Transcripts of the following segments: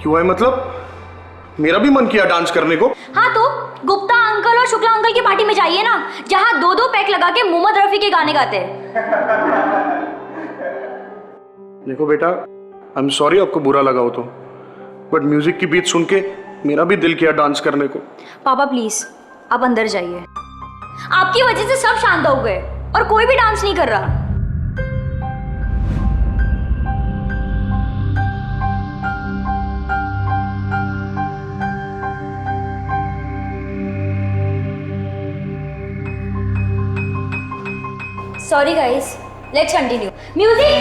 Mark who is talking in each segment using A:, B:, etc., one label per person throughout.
A: क्यों है मतलब? मेरा भी मन किया डांस करने को।
B: हाँ तो गुप्ता अंकल और शुक्ला अंकल की पार्टी में जाइए ना, जहाँ दो दो पैक लगा के मोहम्मद रफी के गाने गाते हैं।
A: देखो बेटा, आई एम सॉरी आपको बुरा लगा हो तो, बट म्यूजिक की बीट सुन के मेरा भी दिल किया डांस करने को।
B: पापा प्लीज आप अंदर जाइए, आपकी वजह से सब शांत हो गए और कोई भी डांस नहीं कर रहा। Sorry guys, let's continue. Music!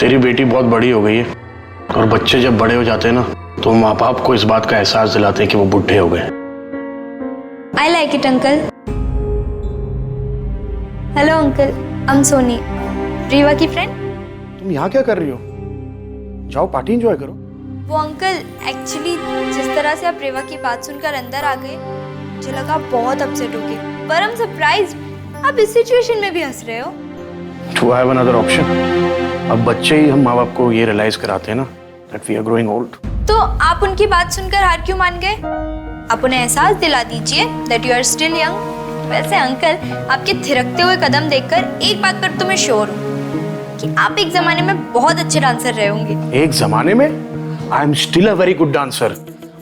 C: तेरी बेटी बहुत बड़ी हो गई है और बच्चे जब बड़े हो जाते हैं ना तो माँ बाप को इस बात का एहसास दिलाते हैं कि वो बुढ़े हो गए।
D: I like it, uncle. Hello, uncle. I'm Sony. Rewa की फ्रेंड।
A: तुम यहाँ क्या कर रही हो? जाओ पार्टी एंजॉय करो।
D: वो अंकल एक्चुअली जिस तरह से आप रीवा की बात सुनकर अंदर आ गए, मुझे लगा आप बहुत अपसेट हो गए, पर I'm surprised आप इस सिचुएशन में भी हंस रहे हो।
C: To have another option. अब बच्चे ही हम माँ बाप को ये रियलाइज कराते हैं ना that we are growing old.
D: तो आप उनकी बात सुनकर हार क्यों मान गए? आप उन्हें एहसास दिला दीजिए that you are still young. वैसे अंकल, आपके थिरकते हुए कदम देखकर एक बात पर तो मैं श्योर हूँ कि आप एक जमाने में बहुत अच्छे डांसर रहे होंगे।
C: एक जमाने में I am still a very good dancer.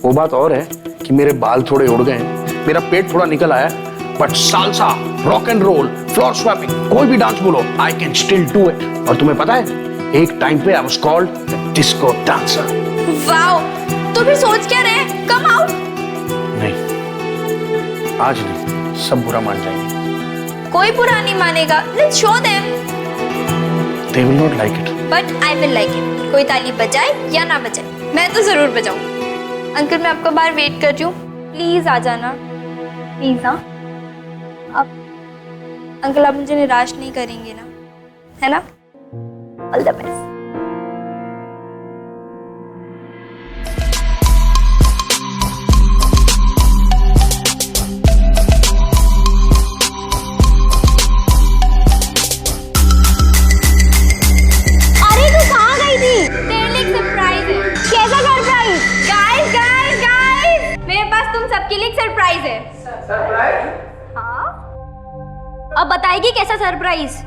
C: वो बात और है कि मेरे बाल थोड़े उड़ गए, मेरा पेट थोड़ा निकल आया, but salsa, rock and roll, floor swapping, कोई भी डांस बोलो, I can still do it. और तुम्हें पता है, एक टाइम पे I was called the disco dancer.
D: Wow, तो फिर सोच क्या रहे? Come out.
C: नहीं, आज नहीं, सब बुरा मान जाएंगे।
D: कोई बुरा नहीं मानेगा। Let's show them.
C: They will not like it.
D: But I will like it. कोई ताली बजाए या ना बजाए, मैं तो जरूर बजाऊं। अंकल, मैं आपका बाहर वेट कर रही हूँ, प्लीज आ जाना। प्लीज। हाँ अंकल, आप मुझे निराश नहीं करेंगे ना, है ना? All the best.
B: अरे तू कहाँ गई थी? तेरे लिए एक सरप्राइज है। कैसा सरप्राइज?
D: गाइस गाइस गाइस, मेरे पास तुम सबके लिए एक सरप्राइज है।
A: सरप्राइज?
D: हाँ,
B: अब बताएगी कैसा सरप्राइज?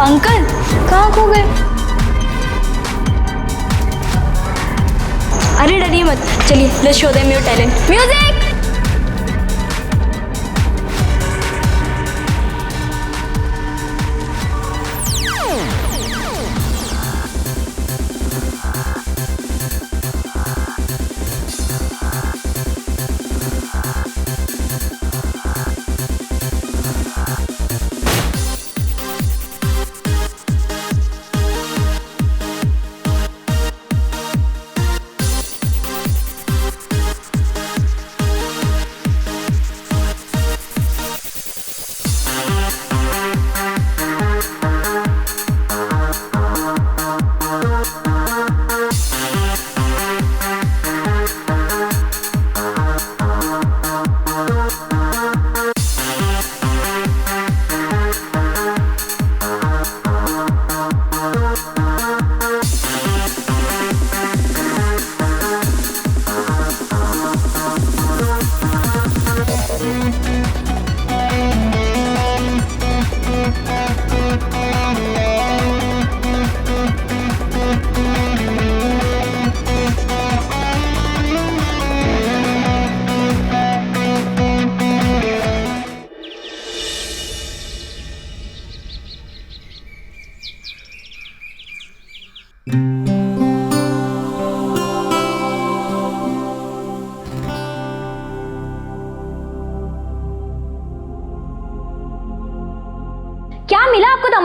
D: अंकल कहाँ खो गए? अरे डरिए मत, चलिए let's show them your talent. Music.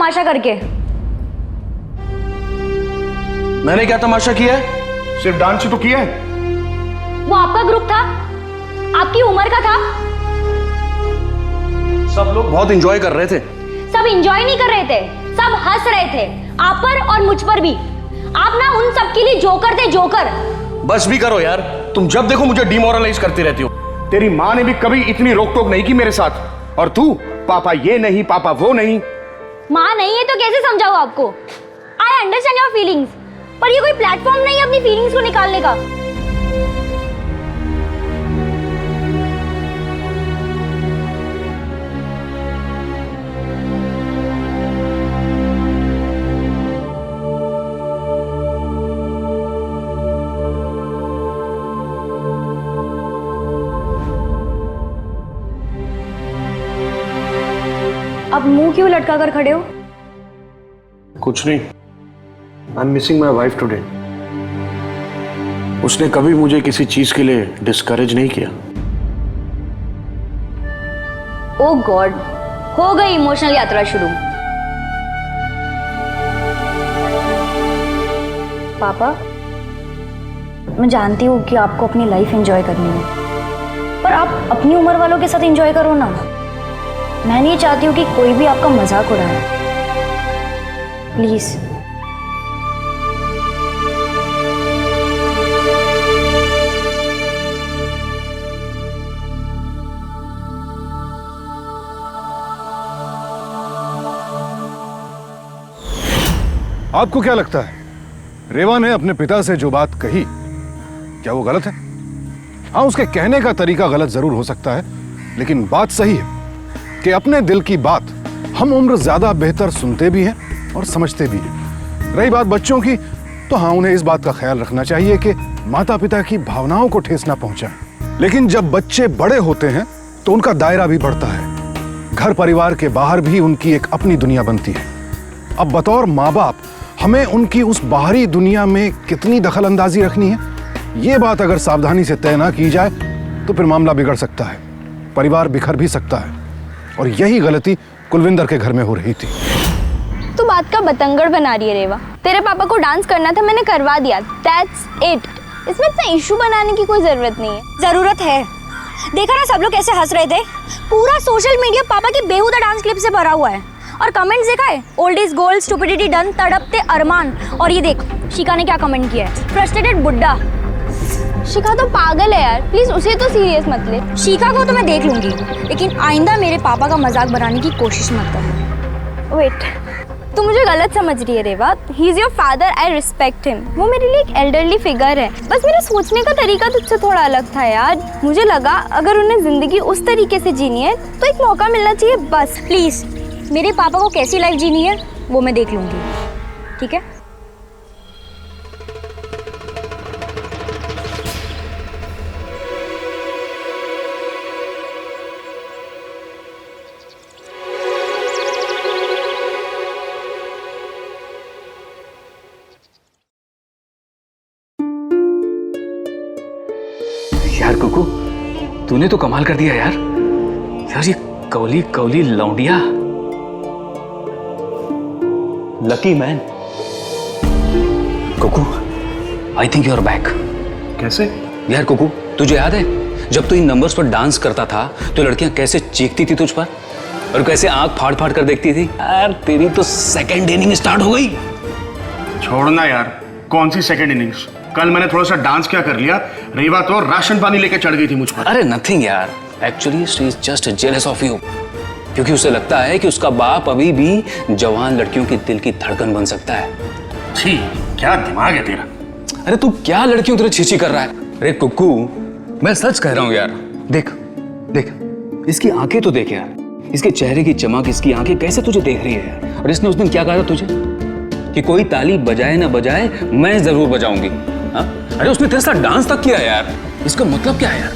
B: तमाशा करके।
C: मैंने क्या तमाशा किया है?
A: सिर्फ डांस ही तो किया है।
B: वो आपका ग्रुप था, आपकी उम्र का था।
C: सब लोग बहुत एंजॉय कर रहे थे।
B: सब एंजॉय नहीं कर रहे थे, सब हंस रहे थे, आप पर और मुझ पर भी। आप ना उन सब के लिए जोकर थे, जोकर।
C: बस भी करो यार, तुम जब देखो मुझे डिमोरलाइज करती रहती हो।
A: तेरी माँ ने भी कभी इतनी रोक टोक नहीं की मेरे साथ, और तू पापा ये नहीं, पापा वो नहीं।
B: माँ नहीं है तो कैसे समझाऊं आपको? आई अंडरस्टैंड योर फीलिंग्स, पर ये कोई प्लेटफॉर्म नहीं है अपनी फीलिंग्स को निकालने का। अब मुंह क्यों लटका कर खड़े हो?
C: कुछ नहीं। I am missing my wife today. उसने कभी मुझे किसी चीज के लिए डिस्करेज नहीं किया।
B: ओह गॉड, हो गई इमोशनल यात्रा शुरू। पापा, मैं जानती हूँ कि आपको अपनी लाइफ एंजॉय करनी है, पर आप अपनी उम्र वालों के साथ एंजॉय करो ना। मैं नहीं चाहती हूँ कि कोई भी आपका मजाक उड़ाए, प्लीज।
E: आपको क्या लगता है रेवा ने अपने पिता से जो बात कही, क्या वो गलत है? हाँ, उसके कहने का तरीका गलत जरूर हो सकता है, लेकिन बात सही है कि अपने दिल की बात हम उम्र ज्यादा बेहतर सुनते भी हैं और समझते भी हैं। रही बात बच्चों की, तो हाँ, उन्हें इस बात का ख्याल रखना चाहिए कि माता पिता की भावनाओं को ठेस ना पहुंचाएं। लेकिन जब बच्चे बड़े होते हैं तो उनका दायरा भी बढ़ता है। घर परिवार के बाहर भी उनकी एक अपनी दुनिया बनती है। अब बतौर माँ बाप हमें उनकी उस बाहरी दुनिया में कितनी दखल अंदाजी रखनी है, ये बात अगर सावधानी से तय ना की जाए तो फिर मामला बिगड़ सकता है, परिवार बिखर भी सकता है। और यही गलती कुलविंदर के घर में हो रही थी।
D: तू बात का बतंगड़ बना रही है रेवा। तेरे पापा को डांस करना था, मैंने करवा दिया, दैट्स इट। इसमें इतना इशू बनाने की कोई जरूरत नहीं है।
B: जरूरत है। देखा ना सब लोग कैसे हंस रहे थे। पूरा सोशल मीडिया पापा की बेहुदा डांस क्लिप से भरा हुआ है। और कमेंट्स देखा है? Old is gold, stupidity done, तड़पते अरमान। और ये देख, शिका ने क्या कमेंट किया है? फ्रस्ट्रेटेड बुड्ढा।
D: शिखा तो पागल है यार, प्लीज उसे तो सीरियस मत ले।
B: शिका को तो मैं देख लूंगी, लेकिन आइंदा मेरे पापा का मजाक बनाने की कोशिश मत करना।
D: वेट, तू मुझे गलत समझ रही है Reva. He is your father, I respect him. वो मेरे लिए एक एल्डरली फिगर है। बस मेरा सोचने का तरीका तुझसे थोड़ा अलग था यार। मुझे लगा अगर उन्हें जिंदगी उस तरीके से जीनी है तो एक मौका मिलना चाहिए बस।
B: प्लीज, मेरे पापा को कैसी लाइफ जीनी है वो मैं देख लूंगी, ठीक है?
F: यार कुकू, तूने तो कमाल कर दिया यार। यार ये कौली कौली लौंडिया, lucky man. Kuku, I think you are back.
A: कैसे?
F: यार कुकू, तुझे याद है जब तू इन नंबर्स पर डांस करता था तो लड़कियां कैसे चीखती थी तुझ पर और कैसे आंख फाड़ फाड़ कर देखती थी? यार तेरी तो सेकंड इनिंग स्टार्ट हो गई।
A: छोड़ना यार, कौन सी सेकंड इनिंग्स? कल मैंने थोड़ा सा डांस क्या कर लिया, रेवा तो राशन पानी लेके चढ़ गई थी मुझ पर।
F: अरे नथिंग यार, actually she is just jealous of you, क्योंकि उसे लगता है कि उसका बाप अभी भी जवान लड़कियों के दिल की धड़कन बन सकता है।
A: छी, क्या दिमाग है तेरा।
F: अरे तू क्या लड़कियों तरह छीछी कर रहा है? अरे कुक्कू, मैं सच कह रहा हूँ यार। देख देख, इसकी आंखें तो देख यार, इसके चेहरे की चमक, इसकी आंखें कैसे तुझे देख रही है। और इसने उस दिन क्या कहा था तुझे कि कोई ताली बजाए ना बजाए मैं जरूर बजाऊंगी। हाँ, अरे उसने तेरे साथ डांस तक किया यार। इसका मतलब क्या है यार?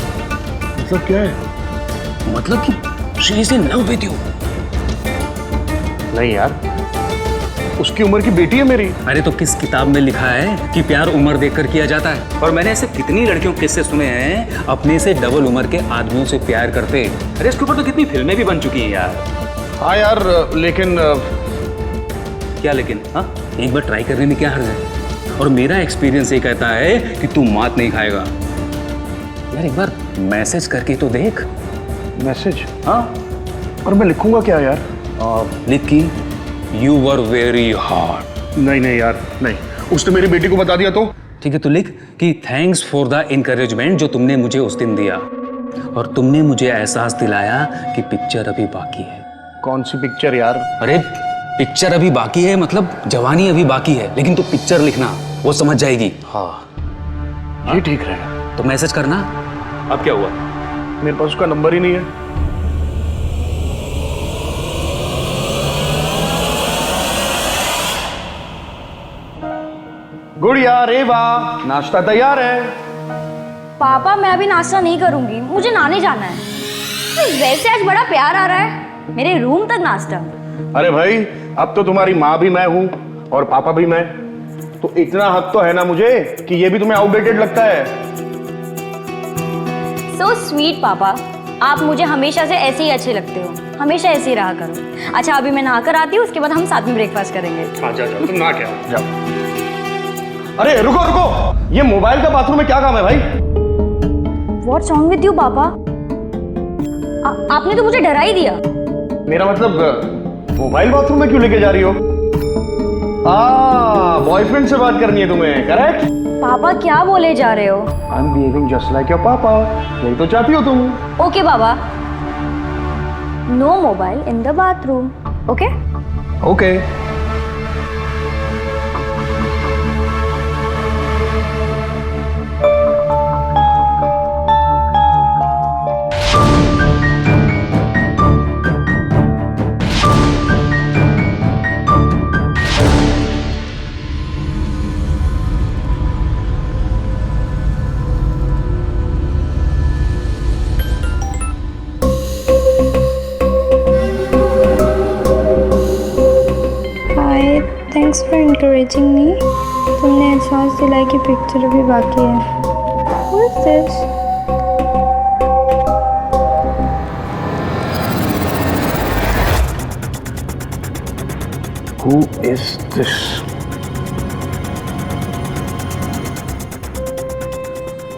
A: मतलब क्या है?
F: मतलब कि she is in love with you।
A: नहीं यार, उसकी उम्र की बेटी है मेरी।
F: अरे तो किस किताब में लिखा है कि प्यार उम्र देखकर किया जाता है? और मैंने ऐसे कितनी लड़कियों के किस्से सुने हैं अपने से डबल उम्र के आदमियों से प्यार करते। अरे इसके ऊपर तो कितनी फिल्में भी बन चुकी हैं यार।
A: हाँ यार, लेकिन
F: क्या लेकिन? हाँ, एक बार ट्राई करने में क्या हर्ज है? और मेरा एक्सपीरियंस ये कहता है कि तू मात नहीं खाएगा। यार एक बार मैसेज करके तो देख।
C: मैसेज? हाँ, और मैं लिखूंगा क्या यार?
F: लिख की यू वर वेरी हार्ड।
C: नहीं नहीं यार, नहीं। उसने मेरी बेटी को बता दिया तो?
F: ठीक है, तो लिख कि थैंक्स फॉर द इनकरेजमेंट जो तुमने मुझे उस दिन दिया, और तुमने मुझे एहसास दिलाया कि पिक्चर अभी बाकी है।
C: कौन सी पिक्चर यार?
F: अरे पिक्चर अभी बाकी है मतलब जवानी अभी बाकी है, लेकिन तू पिक्चर लिखना, वो समझ जाएगी।
C: हाँ, ये ठीक रहेगा।
F: तो मैसेज करना। अब क्या हुआ?
C: मेरे पास उसका नंबर ही नहीं है। गुड़िया, रेवा, नाश्ता तैयार है।
B: पापा मैं अभी नाश्ता नहीं करूंगी, मुझे नहाने जाना है। वैसे आज बड़ा प्यार आ रहा है, मेरे रूम तक नाश्ता।
C: अरे भाई, अब तो तुम्हारी माँ भी मैं हूं और पापा भी मैं, तो इतना हक तो है ना मुझे कि ये भी तुम्हें आउटडेटेड लगता है।
B: सो स्वीट पापा, आप मुझे हमेशा से ऐसे ही अच्छे लगते हो, हमेशा ऐसे ही रहा करो। अच्छा अभी मैं नहा कर आती हूँ, उसके बाद हम साथ में ब्रेकफास्ट करेंगे।
C: हाँ जाओ, तुम नहा के आओ, जाओ। अरे रुको रुको, ये मोबाइल का बाथरूम में क्या काम है भाई?
B: What's wrong with you पापा? आपने तो मुझे डरा ही दिया।
C: मेरा मतलब मोबाइल बाथरूम में क्यों लेके जा रही हो? बॉयफ्रेंड से बात करनी है तुम्हें, करेक्ट?
B: पापा क्या बोले जा रहे हो?
C: I am behaving just like your papa. यही तो चाहती हो तुम।
B: ओके बाबा, no mobile in the bathroom. Okay
C: okay.
G: Thanks for encouraging me. तुमने एहसास दिलाया कि पिक्चर अभी बाकी है। Who is this?
C: Who is this?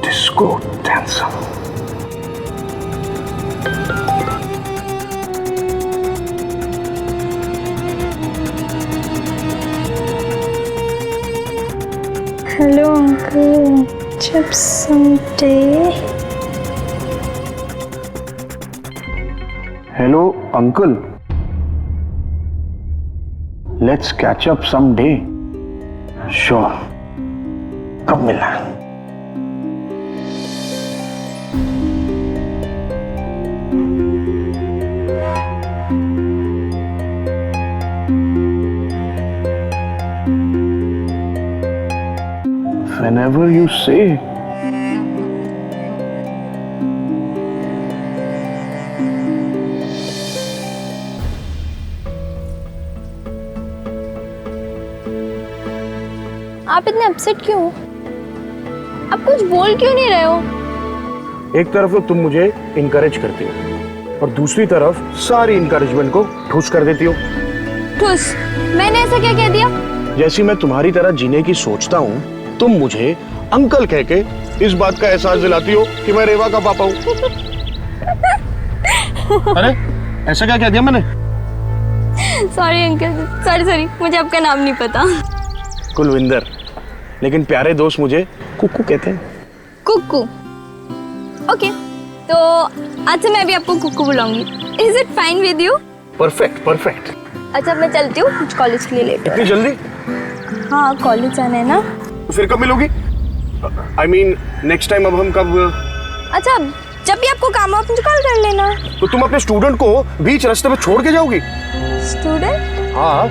C: Disco dancer.
G: Hello uncle, chips someday.
C: Hello uncle. Let's catch up someday. Sure. कब मिलना है? Whenever you say.
G: आप इतने अपसेट क्यों हो? आप कुछ बोल क्यों नहीं रहे हो?
C: एक तरफ तो तुम मुझे इनकरेज करती हो और दूसरी तरफ सारी इनकरेजमेंट को ठूस कर देती हो।
G: ठुस, मैंने ऐसा क्या कह दिया?
C: जैसी मैं तुम्हारी तरह जीने की सोचता हूँ, तुम मुझे अंकल कह के इस बात का एहसास दिलाती हो कि मैं रेवा का पापा हूँ। अरे ऐसा क्या कह दिया मैंने?
G: सॉरी अंकल, सॉरी, मुझे आपका नाम नहीं पता।
C: कुलविंदर, लेकिन प्यारे दोस्त मुझे कुक्कू कहते हैं।
G: कुक्कू, ओके, तो आज से मैं भी आपको कुक्कू बुलाऊंगी। Is it fine with you?
C: Perfect perfect.
G: अच्छा मैं चलती हूँ, कुछ कॉलेज के लिए लेट हो।
C: इतनी जल्दी?
G: हाँ कॉलेज जाना है ना।
C: फिर कब मिलोगी? I mean, नेक्स्ट टाइम अब हम कब?
G: अच्छा जब भी आपको काम हो आप मुझे कॉल कर लेना।
C: तो तुम अपने स्टूडेंट को बीच रास्ते पे छोड़ के जाओगी?
G: स्टूडेंट?
C: हाँ,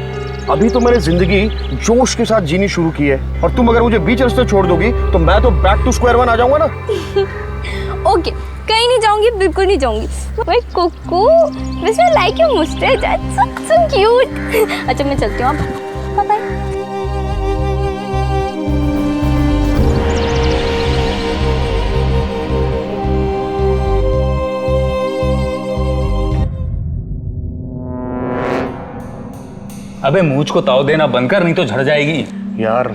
C: अभी तो मैंने जिंदगी जोश के साथ जीनी शुरू की है और तुम अगर मुझे बीच रास्ते छोड़ दोगी तो मैं तो बैक टू स्क्वायर वन आ जाऊंगा ना।
G: ओके, कहीं नहीं जाऊंगी, बिल्कुल नहीं जाऊंगी। भाई कुक्कू, वैसे I like your moustache, so cute. अच्छा मैं चलती हूँ, बाय बाय।
F: अबे मूंछ को ताव देना बंद कर, नहीं तो झड़ जाएगी।
C: यार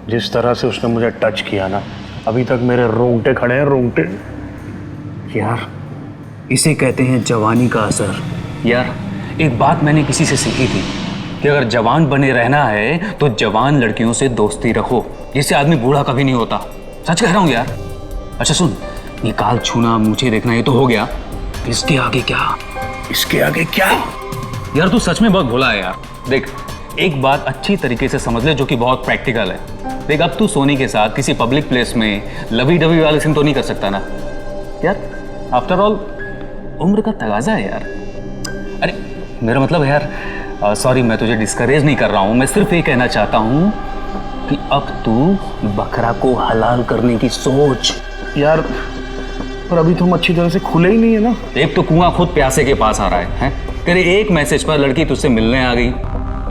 C: जिस तरह से उसने मुझे टच किया ना, अभी तक मेरे रोंगटे खड़े हैं, रोंगटे।
F: यार इसे कहते हैं जवानी का असर। यार एक बात मैंने किसी से सीखी थी कि अगर जवान बने रहना है तो जवान लड़कियों से दोस्ती रखो, जिससे आदमी बूढ़ा कभी नहीं होता। सच कह रहा हूँ यार। अच्छा सुन, ये गाल छूना, मूछे देखना ये तो हो गया, इसके आगे क्या?
C: इसके आगे क्या?
F: यार तू सच में बहुत भोला है यार। देख एक बात अच्छी तरीके से समझ ले जो कि बहुत प्रैक्टिकल है। देख अब तू सोनी के साथ किसी पब्लिक प्लेस में लवी डवी वाले सीन तो नहीं कर सकता ना यार। आफ्टर ऑल उम्र का तगाजा है यार। अरे मेरा मतलब है यार, सॉरी मैं तुझे डिस्करेज नहीं कर रहा हूँ, मैं सिर्फ ये कहना चाहता हूँ कि अब तू बकरा को हलाल करने की सोच।
C: यार पर अभी तो हम अच्छी तरह से खुले ही नहीं है ना।
F: एक तो कुआं खुद प्यासे के पास आ रहा है? तेरे एक मैसेज पर लड़की तुझसे मिलने आ गई,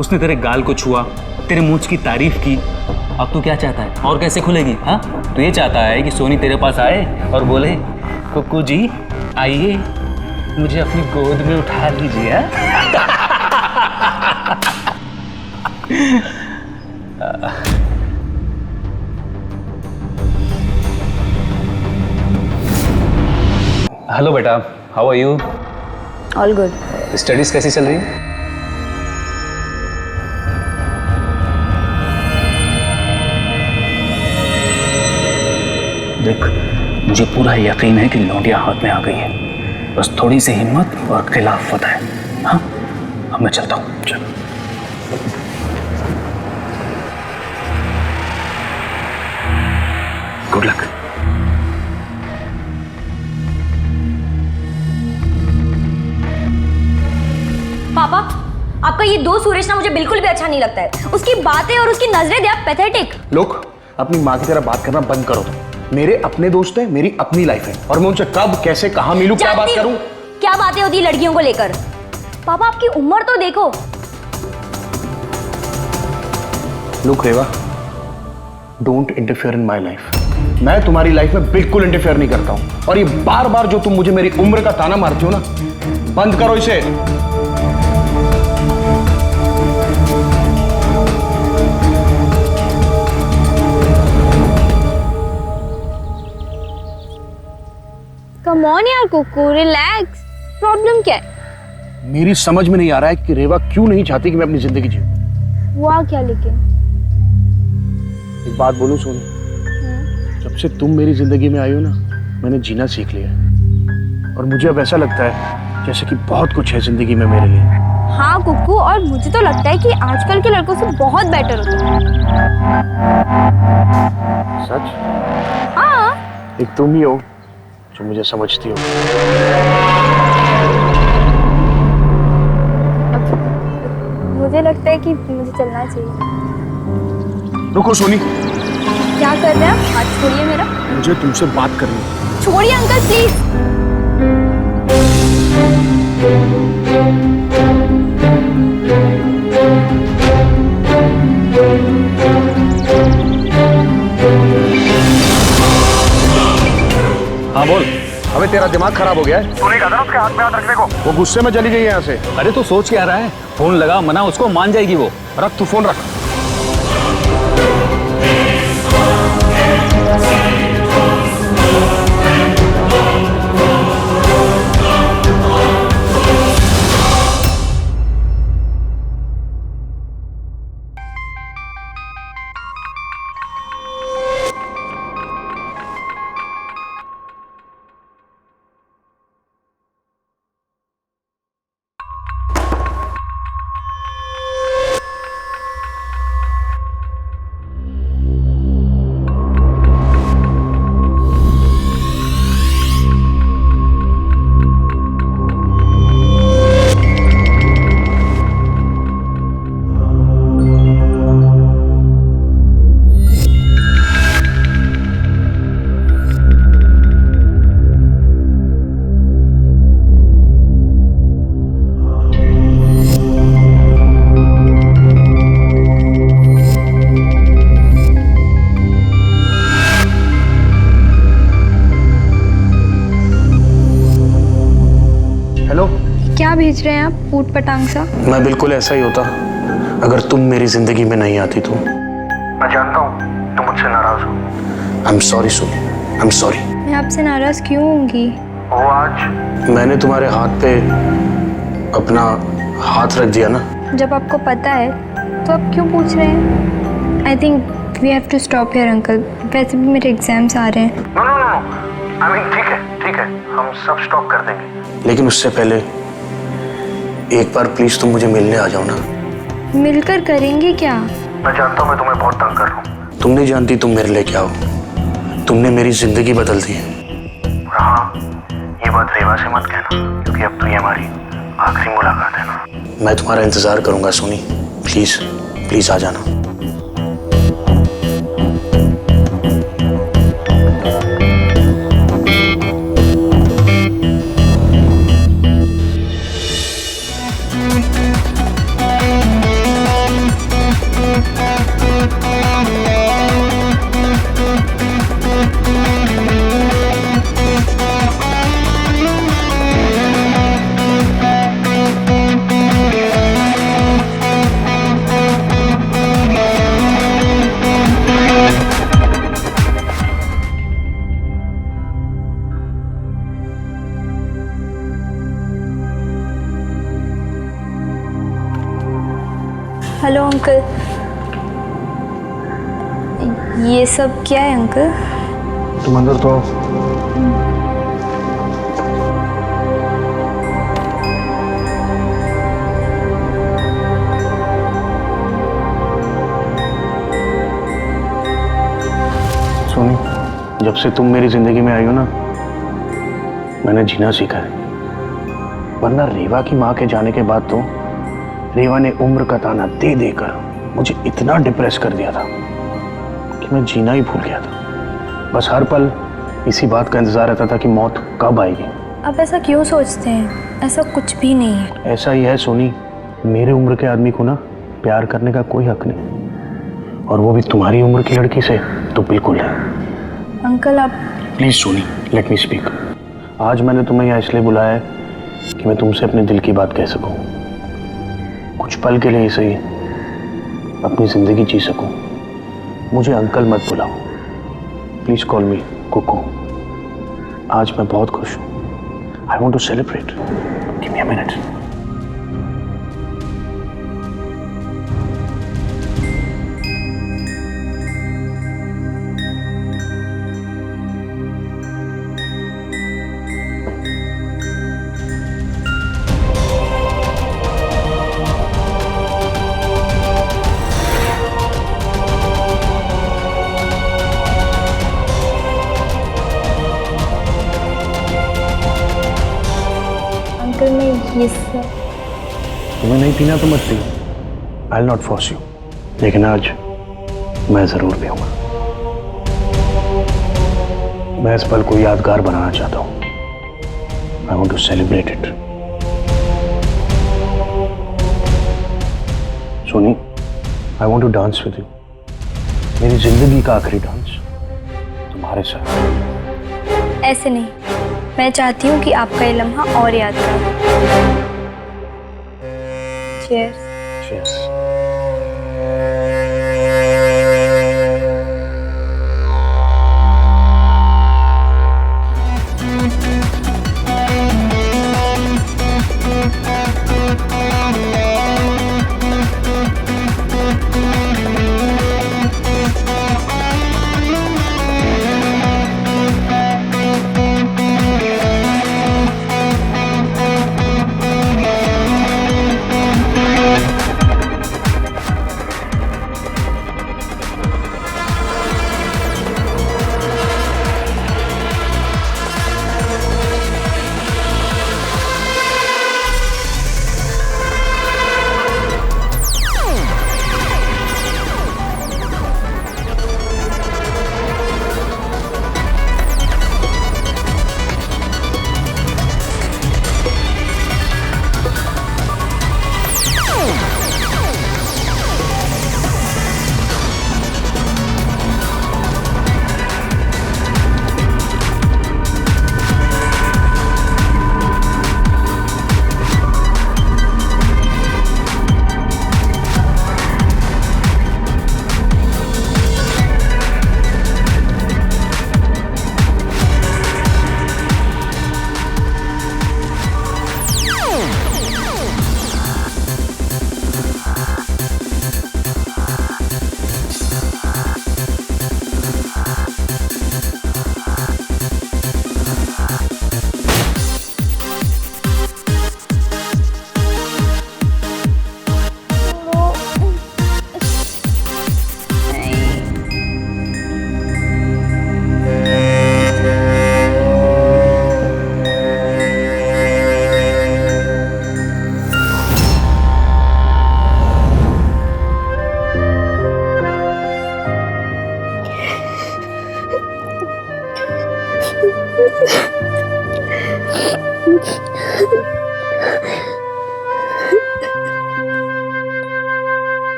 F: उसने तेरे गाल को छुआ, तेरे मूंछ की तारीफ की। अब तू क्या चाहता है और कैसे खुलेगी? हाँ तू ये चाहता है कि सोनी तेरे पास आए और बोले कुक्कू जी आइए मुझे अपनी गोद में उठा लीजिए। हेलो बेटा, how are you?
B: All good.
F: Studies कैसी चल रही है? देख मुझे पूरा यकीन है कि लौंडिया हाथ में आ गई है, बस थोड़ी सी हिम्मत और खिलाफत है। हाँ अब मैं चलता हूँ। चल गुड लक।
B: पापा आपका ये दोस्त सुरेश ना मुझे बिल्कुल भी अच्छा नहीं लगता है। उसकी बातें और उसकी नजरें दे आप पैथेटिक।
C: लोग अपनी माँ की तरह बात करना बंद करो। मेरे अपने दोस्त हैं, मेरी अपनी लाइफ है और मैं उनसे कब कैसे कहाँ मिलूं, क्या बात करूं?
B: क्या बातें होती है लड़कियों को लेकर? पापा आपकी उम्र तो देखो।
C: Look Reva, don't interfere in my life. मैं तुम्हारी लाइफ में बिल्कुल इंटरफेयर नहीं करता हूं और ये बार बार जो तुम मुझे मेरी उम्र का ताना मारती हो ना, बंद करो इसे।
G: कम ऑन यार कुकू, रिलैक्स। प्रॉब्लम क्या है?
C: मेरी समझ में नहीं आ रहा है कि रेवा क्यों नहीं चाहती कि मैं अपनी जिंदगी जीऊं।
G: हुआ क्या लेकिन?
C: एक बात बोलूं सोनी, जब से तुम मेरी जिंदगी में आई हो ना, मैंने जीना सीख लिया है और मुझे अब ऐसा लगता है जैसे कि बहुत कुछ है जिंदगी में मेरे लिए।
G: हाँ कुकू, और मुझे तो लगता है कि आजकल के लड़कों से बहुत बेटर हो तुम।
C: सच?
G: हाँ।
C: एक तुम ही हो जो मुझे समझती हो।
G: मुझे लगता है कि मुझे चलना चाहिए।
C: रुको सोनी।
G: क्या कर रहे हैं आप? हाथ छोड़िए मेरा।
C: मुझे तुमसे बात करनी है।
G: छोड़िए अंकल प्लीज।
C: हाँ बोल। अबे तेरा दिमाग खराब हो गया है? तूने कहा था ना उसके हाथ में हाथ रखने को। वो गुस्से में चली गई यहाँ से।
F: अरे तू सोच क्या रहा है? फोन लगा, मना उसको, मान जाएगी वो।
C: रख तू फोन रख।
G: क्या भेज रहे हैं आप ऊट पटांग सा?
C: मैं बिल्कुल ऐसा ही होता अगर तुम मेरी जिंदगी में नहीं आती तो मैं जानता हूँ तुम मुझसे नाराज हो। आई एम सॉरी सुनी, आई एम सॉरी।
D: मैं आपसे नाराज क्यों होंगी?
C: वो आज मैंने तुम्हारे हाथ पे अपना हाथ रख दिया ना।
D: जब आपको पता है तो आप क्यों पूछ रहे हैं? I think we have to stop here uncle. वैसे भी मेरे एग्जाम्स आ रहे हैं।
C: No no no, I mean ठीक है, हम सब स्टॉप कर देंगे, लेकिन उससे पहले एक बार प्लीज तुम मुझे मिलने आ जाओ ना।
D: मिलकर करेंगे क्या?
C: मैं जानता हूँ मैं तुम्हें बहुत तंग कर रहा हूँ। तुम नहीं जानती तुम मेरे लिए क्या हो। तुमने मेरी जिंदगी बदल दी है। और हाँ, ये बात रेवा से मत कहना, क्योंकि अब तो ये हमारी आखिरी मुलाकात है ना। मैं तुम्हारा इंतजार करूंगा सोनी, प्लीज प्लीज आ जाना।
D: हेलो अंकल, ये सब क्या है अंकल?
C: तुम अंदर तो आओ। सोनी, जब से तुम मेरी जिंदगी में आई हो ना, मैंने जीना सीखा है। वरना रेवा की माँ के जाने के बाद तो रेवा ने उम्र का ताना दे देकर मुझे इतना डिप्रेस कर दिया था कि मैं जीना ही भूल गया था। बस हर पल इसी बात का इंतजार रहता था कि मौत कब आएगी।
D: आप ऐसा क्यों सोचते हैं? ऐसा कुछ भी नहीं है।
C: ऐसा ही है सोनी, मेरे उम्र के आदमी को ना प्यार करने का कोई हक नहीं, और वो भी तुम्हारी उम्र की लड़की से तो बिल्कुल है।
D: अंकल आप
C: please Soni, let me speak. आज मैंने तुम्हें यहाँ इसलिए बुलाया है कि मैं तुमसे अपने दिल की बात कह सकूं, कुछ पल के लिए ही सही अपनी जिंदगी जी सकूं। मुझे अंकल मत बुलाओ, प्लीज कॉल मी कुकू। आज मैं बहुत खुश हूं। I want to celebrate, give me a minute.
D: Uncle मैं ये सब
C: तुम्हें नहीं पीना तो मत पियो, I will not force you, लेकिन आज मैं जरूर पीऊंगा। मैं इस पल को यादगार बनाना चाहता हूं। I want to celebrate it. Soni, I want to dance with you. मेरी जिंदगी का आखिरी डांस तुम्हारे साथ।
D: ऐसे नहीं, मैं चाहती हूँ कि आपका ये लम्हा और यादगार हो। Cheers.
C: Cheers.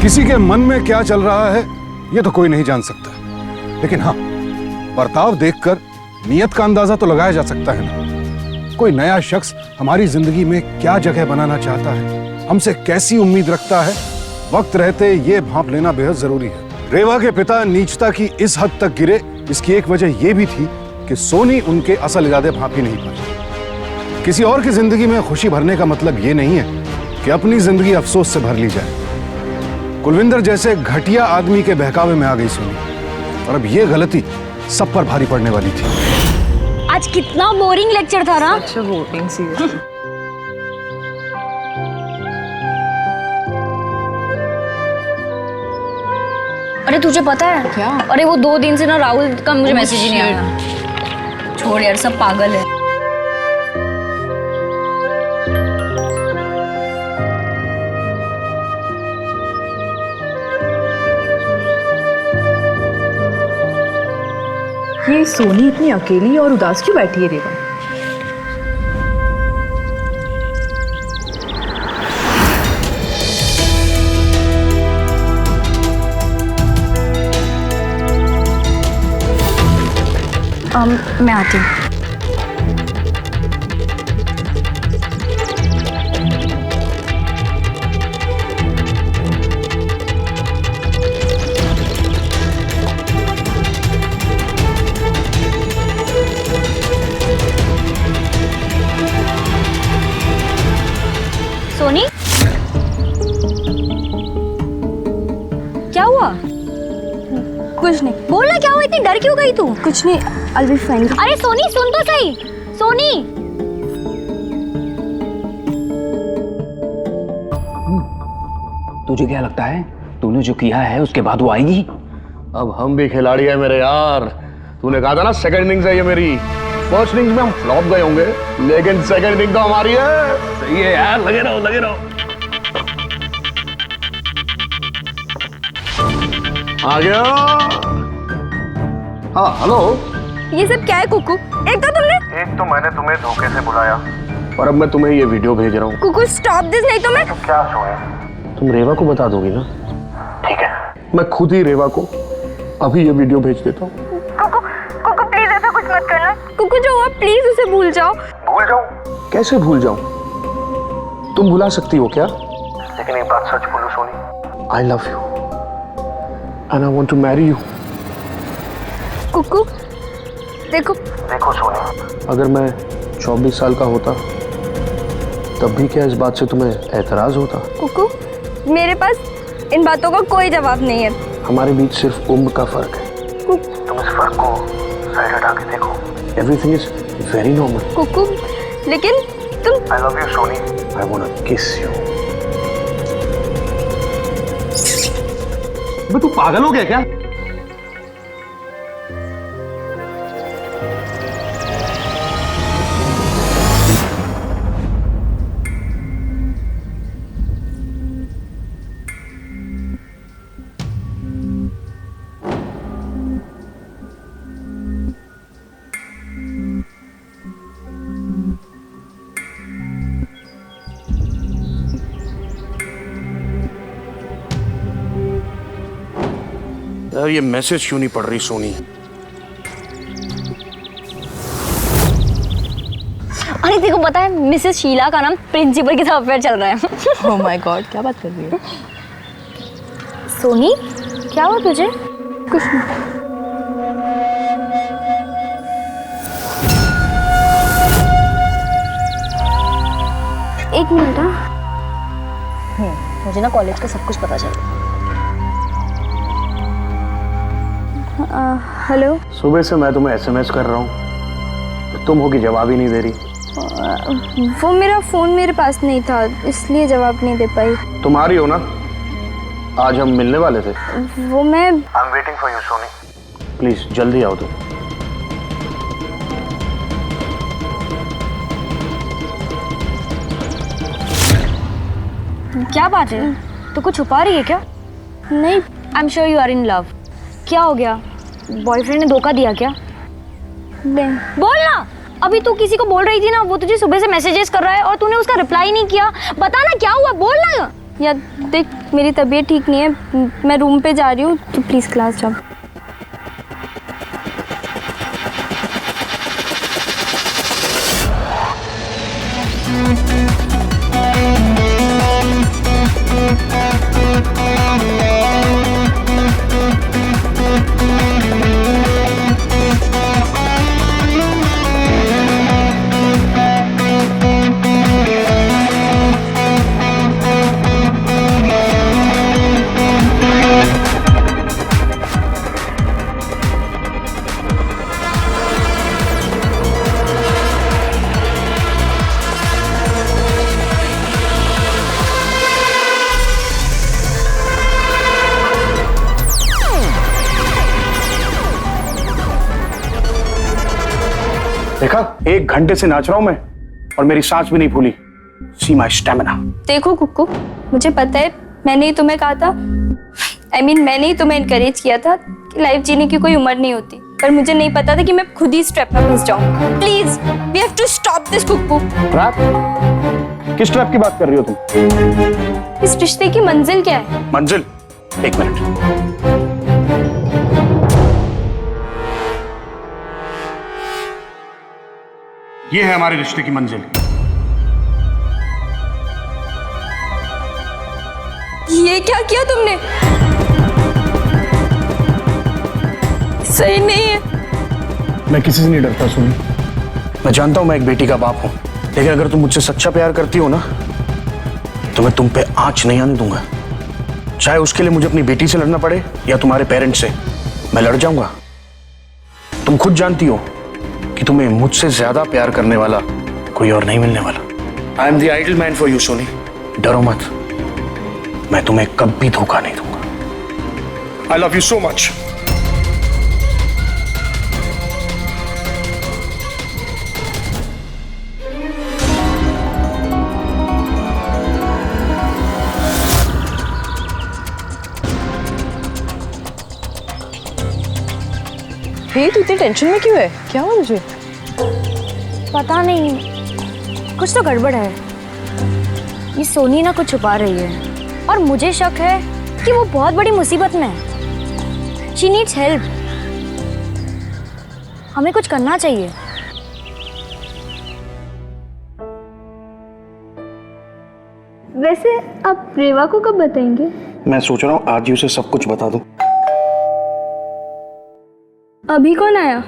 E: किसी के मन में क्या चल रहा है ये तो कोई नहीं जान सकता, लेकिन हाँ, बर्ताव देखकर नियत का अंदाजा तो लगाया जा सकता है ना। कोई नया शख्स हमारी जिंदगी में क्या जगह बनाना चाहता है, हमसे कैसी उम्मीद रखता है, वक्त रहते ये भांप लेना बेहद जरूरी है। रेवा के पिता नीचता की इस हद तक गिरे, इसकी एक वजह यह भी थी कि सोनी उनके असल इरादे भांप ही नहीं पाई। किसी और की जिंदगी में खुशी भरने का मतलब ये नहीं है कि अपनी जिंदगी अफसोस से भर ली जाए। कुलविंदर जैसे घटिया आदमी के बहकावे में आ गई सोनी, और अब ये गलती सब पर भारी पड़ने वाली थी।
B: आज कितना बोरिंग लेक्चर था ना।
H: अच्छा बोरिंग सीरियसली।
B: अरे तुझे पता है
H: क्या?
B: अरे वो 2 दिन से ना राहुल का मुझे मैसेज ही नहीं आया। छोड़ यार, सब पागल है।
H: ये सोनी इतनी अकेली और उदास क्यों बैठी है रेवा?
B: मैं आती हूँ। सोनी, क्या हुआ?
G: कुछ नहीं,
B: बोलना, क्या हुआ? इतनी डर क्यों गई तू?
G: कुछ नहीं, I'll be fine।
B: अरे सोनी, सुन तो सही। सोनी,
F: तुझे क्या लगता है तूने जो किया है उसके बाद वो आएगी?
C: अब हम भी खिलाड़ी है मेरे यार। तूने कहा था ना सेकंड इनिंग्स है ये मेरी। फर्स्ट इनिंग्स में हम फ्लॉप गए होंगे, लेकिन सेकंड इनिंग तो हमारी है। सही है यार, लगे रहो लगे रहो। आ गया। हाँ हेलो।
G: ये सब क्या है कुकू? एक तो
A: मैंने तुम्हें धोखे से बुलाया,
C: और अब मैं तुम्हें ये वीडियो भेज रहा हूँ।
G: कुकू स्टॉप दिस, नहीं तो मैं
A: क्या सोनी?
C: तुम रेवा को बता दोगी ना?
A: ठीक है,
C: मैं खुद ही रेवा को अभी ये वीडियो भेज देता हूँ।
G: कुकू प्लीज ऐसा कुछ मत करना। कुकू जो हुआ प्लीज उसे भूल जाओ।
A: भूल जाऊं?
C: कैसे भूल जाऊं? तुम भुला सकती हो क्या?
A: लेकिन एक बात सच बोलो Soni,
C: I love you and I want to marry you.
G: Kuku देखो
A: सोनी,
C: अगर मैं 24 साल का होता तब भी क्या इस बात से तुम्हें एतराज होता?
G: कुकू, मेरे पास इन बातों का कोई जवाब नहीं है।
C: हमारे बीच सिर्फ उम्र का फर्क है।
A: तुम इस फर्क को साइड हटा के देखो।
C: Everything is very normal.
G: Kuku लेकिन तुम
A: I love you Soni.
C: I want to kiss you.
F: तू पागल हो गया क्या?
C: यार ये मैसेज क्यों नहीं पढ़ रही सोनी?
B: अरे देखो, पता है मिसेस शीला का नाम प्रिंसिपल के साथ अफेयर चल रहा है।
H: ओह माय गॉड, क्या बात कर रही हो?
B: सोनी, क्या हुआ तुझे?
G: कुछ नहीं। एक मिनट।
B: मुझे ना कॉलेज का सब कुछ पता चला।
G: हेलो।
C: सुबह से मैं तुम्हें एसएमएस कर रहा हूँ, तुम हो कि जवाब ही नहीं दे रही।
G: वो मेरा फोन मेरे पास नहीं था, इसलिए जवाब नहीं दे पाई।
C: तुम आ रही हो ना? आज हम मिलने वाले थे।
G: वो मैं
A: I am waiting for you Soni.
C: Please जल्दी आओ तुम।
B: क्या बात है? तो कुछ छुपा रही है क्या?
G: नहीं।
B: I am sure you are in love. क्या हो गया? बॉयफ्रेंड ने धोखा दिया क्या? बोल ना। अभी तू किसी को बोल रही थी ना, वो तुझे सुबह से मैसेजेस कर रहा है और तूने उसका रिप्लाई नहीं किया। बता ना क्या हुआ, बोल ना।
G: यार देख, मेरी तबीयत ठीक नहीं है, मैं रूम पे जा रही हूँ, तू प्लीज़ क्लास जा।
C: देखा, 1 घंटे से नाच रहा हूं मैं और मेरी सांस भी नहीं फूली। सी माई स्टेमिना।
G: देखो कुक्कू, मुझे पता है मैंने ही तुम्हें कहा था, मैंने ही तुम्हें इनकरेज किया था कि लाइफ जीने की कोई उम्र नहीं होती, पर मुझे नहीं पता था कि मैं खुद ही इस ट्रैप में फंस जाऊं। Please we have to stop this Kukku.
C: Trap? किस ट्रैप की बात कर रही हो तुम?
G: इस रिश्ते की मंजिल क्या है?
C: मंजिल? 1 मिनट। ये है हमारे रिश्ते की मंजिल।
G: ये क्या किया तुमने? सही नहीं है।
C: मैं किसी से नहीं डरता सुनी। मैं जानता हूं मैं एक बेटी का बाप हूं, लेकिन अगर तुम मुझसे सच्चा प्यार करती हो ना, तो मैं तुम पे आंच नहीं आने दूंगा। चाहे उसके लिए मुझे अपनी बेटी से लड़ना पड़े या तुम्हारे पेरेंट्स से, मैं लड़ जाऊंगा। तुम खुद जानती हो कि तुम्हें मुझसे ज्यादा प्यार करने वाला कोई और नहीं मिलने वाला। I am the ideal man for you Soni. डरो मत, मैं तुम्हें कभी धोखा नहीं दूंगा। I love you so much.
H: Hey, तू इतनी टेंशन में क्यों है? क्या हुआ तुझे?
B: पता नहीं, कुछ तो गड़बड़ है। ये सोनी ना कुछ छुपा रही है और मुझे शक है कि वो बहुत बड़ी मुसीबत में है। She needs help. हमें कुछ करना चाहिए।
G: वैसे आप रेवा को कब बताएंगे?
C: मैं सोच रहा हूं आज ही उसे सब कुछ बता दूं।
G: अभी कौन आया?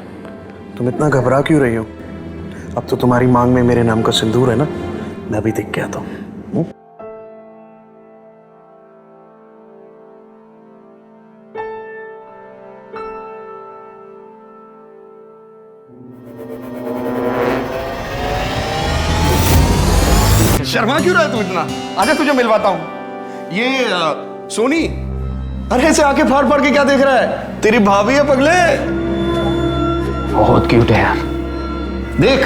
C: तुम इतना घबरा क्यों रही हो? अब तो तुम्हारी मांग में मेरे नाम का सिंदूर है ना, मैं अभी देख के आता हूं। शर्मा क्यों रहा है तू इतना? आजा तुझे मिलवाता हूं। ये सोनी, अरे ऐसे आंखें फाड़ फाड़ के क्या देख रहा है? तेरी भाभी है पगले। बहुत क्यूट है यार। देख,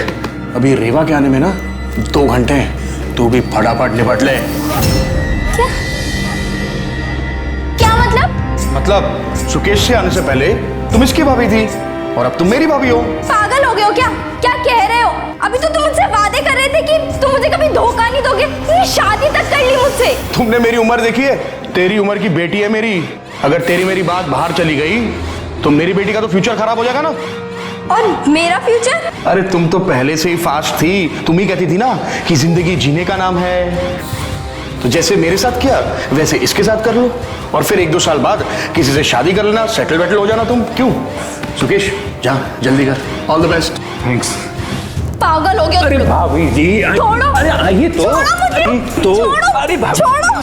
C: अभी रेवा के आने में ना 2 घंटे हैं। तू भी फटाफट निपट ले।
G: क्या मतलब?
C: मतलब सुकेश से आने से पहले तुम इसकी भाभी थी और अब तुम मेरी भाभी हो।
G: पागल हो गए हो क्या? क्या कह रहे हो? अभी तो तुम मुझसे वादे कर रहे थे कि तुम मुझे कभी धोखा नहीं दोगे। तुमने शादी तक कर ली मुझसे।
C: तुमने मेरी उम्र देखी है? तेरी उम्र की बेटी है मेरी। अगर तेरी मेरी बात बाहर चली गई तो मेरी बेटी का तो फ्यूचर खराब हो जाएगा ना।
G: और मेरा फ्यूचर?
C: अरे तुम तो पहले से ही फास्ट थी। तुम ही कहती थी ना कि जिंदगी जीने का नाम है। तो जैसे मेरे साथ किया वैसे इसके साथ कर लो और फिर 1-2 साल बाद किसी से शादी कर लेना, सेटल वेटल हो जाना। तुम क्यों? सुकेश जा जल्दी कर। All the best. थैंक्स।
G: पागल हो गया?
F: अरे भाभी जी,
G: छोड़ो।
F: अरे आइए तो।
G: छोड़ो मुझे।
F: तो
G: छोड़ो।
F: अरे भाभी,
G: छोड़ो।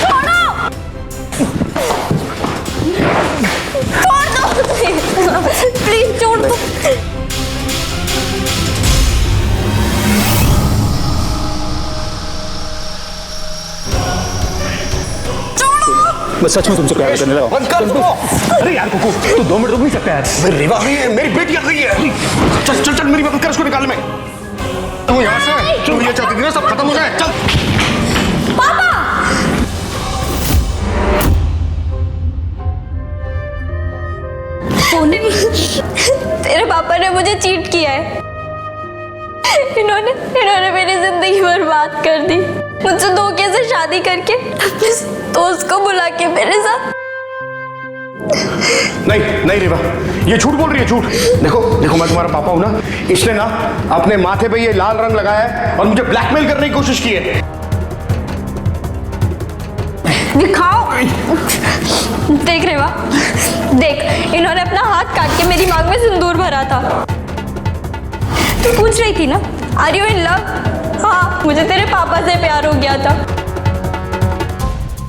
G: छोड़ो। छोड़ दो प्लीज, छोड़ दो।
F: मैं सच में तुमसे प्यार करने लगा। अरे यार कुकू, तू 2 मिनट रुक नहीं सकता यार?
C: मेरी रेवा भी है, मेरी बेटी आ गई है। चल चल चल, मेरी मदद कर उसको निकालने में। तू यहाँ से जो ये चाहती थी ना सब खत्म हो जाए। चल।
G: पापा! सोनी, तेरे पापा ने मुझे चीट किया है। इन्होंने मेरी जिंदगी बर्बाद कर दी। मुझसे धोखे से शादी करके अपने दोस्त को बुला के मेरे साथ।
C: नहीं रेवा, ये झूठ बोल रही है, झूठ। देखो मैं तुम्हारा पापा हूं ना, इसने ना अपने माथे पे ये लाल रंग लगाया है और मुझे ब्लैकमेल करने की कोशिश की है।
G: दिखाओ। देख रेवा, देख, इन्होंने अपना हाथ काट के मेरी मांग में सिंदूर भरा था। तू पूछ रही थी ना, आर यू इन लव? हाँ, मुझे तेरे पापा से प्यार हो गया था।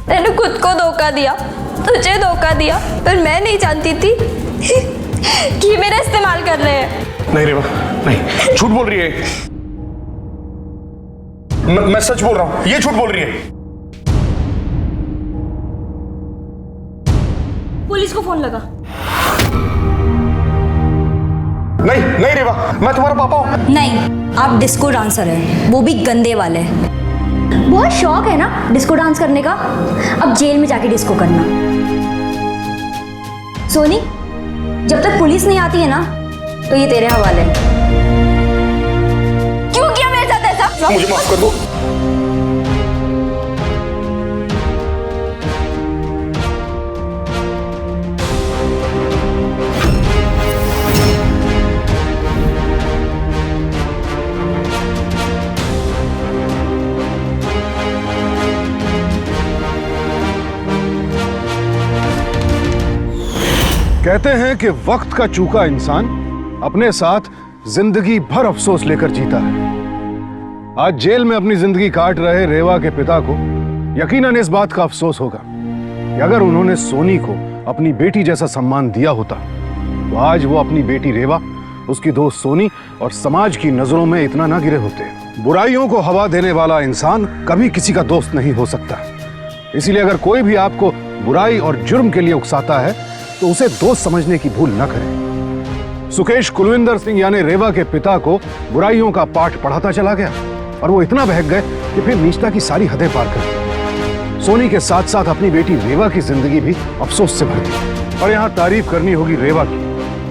G: मैंने खुद को धोखा दिया, तुझे धोखा दिया, पर मैं नहीं जानती थी कि ये मेरा इस्तेमाल कर रहे हैं।
C: नहीं रेवा, नहीं, झूठ बोल रही है। मैं सच बोल रहा हूं, ये झूठ बोल रही है।
B: पुलिस को फोन लगा।
C: नहीं रेवा, मैं तुम्हारा पापा हूं।
B: नहीं, आप डिस्को डांसर हैं, वो भी गंदे वाले। बहुत शौक है ना डिस्को डांस करने का, अब जेल में जाके डिस्को करना। सोनी, जब तक पुलिस नहीं आती है ना, तो ये तेरे हवाले। क्यों किया मेरे साथ ऐसा?
C: मुझे माफ कर दो।
E: कहते हैं कि वक्त का चूका इंसान अपने साथ जिंदगी भर अफसोस लेकर जीता है। आज जेल में अपनी जिंदगी काट रहे रेवा के पिता को यकीनन इस बात का अफसोस होगा कि अगर उन्होंने सोनी को अपनी बेटी जैसा सम्मान दिया होता तो आज वो अपनी बेटी रेवा, उसकी दोस्त सोनी और समाज की नजरों में इतना ना गिरे होते। बुराइयों को हवा देने वाला इंसान कभी किसी का दोस्त नहीं हो सकता। इसीलिए अगर कोई भी आपको बुराई और जुर्म के लिए उकसाता है तो उसे दोस्त समझने की भूल न करें। सुकेश कुलविंदर सिंह यानी रेवा के पिता को बुराइयों का पाठ पढ़ाता चला गया और वो इतना बहक गए कि फिर नीचता की सारी हदें पार कर दी। सोनी के साथ साथ अपनी बेटी रेवा की जिंदगी भी अफसोस से भर दी। और यहाँ तारीफ करनी होगी रेवा की,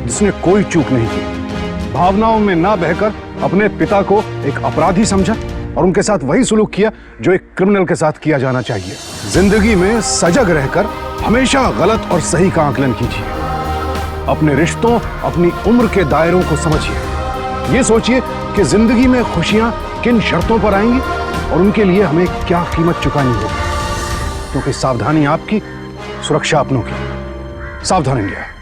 E: जिसने कोई चूक नहीं की। भावनाओं में ना बहकर अपने पिता को एक अपराधी समझा और उनके साथ वही सुलूक किया जो एक क्रिमिनल के साथ किया जाना चाहिए। जिंदगी में सजग रहकर हमेशा गलत और सही का आकलन कीजिए। अपने रिश्तों, अपनी उम्र के दायरों को समझिए। ये सोचिए कि जिंदगी में खुशियां किन शर्तों पर आएंगी और उनके लिए हमें क्या कीमत चुकानी होगी, क्योंकि सावधानी आपकी, सुरक्षा अपनों की। सावधान इंडिया।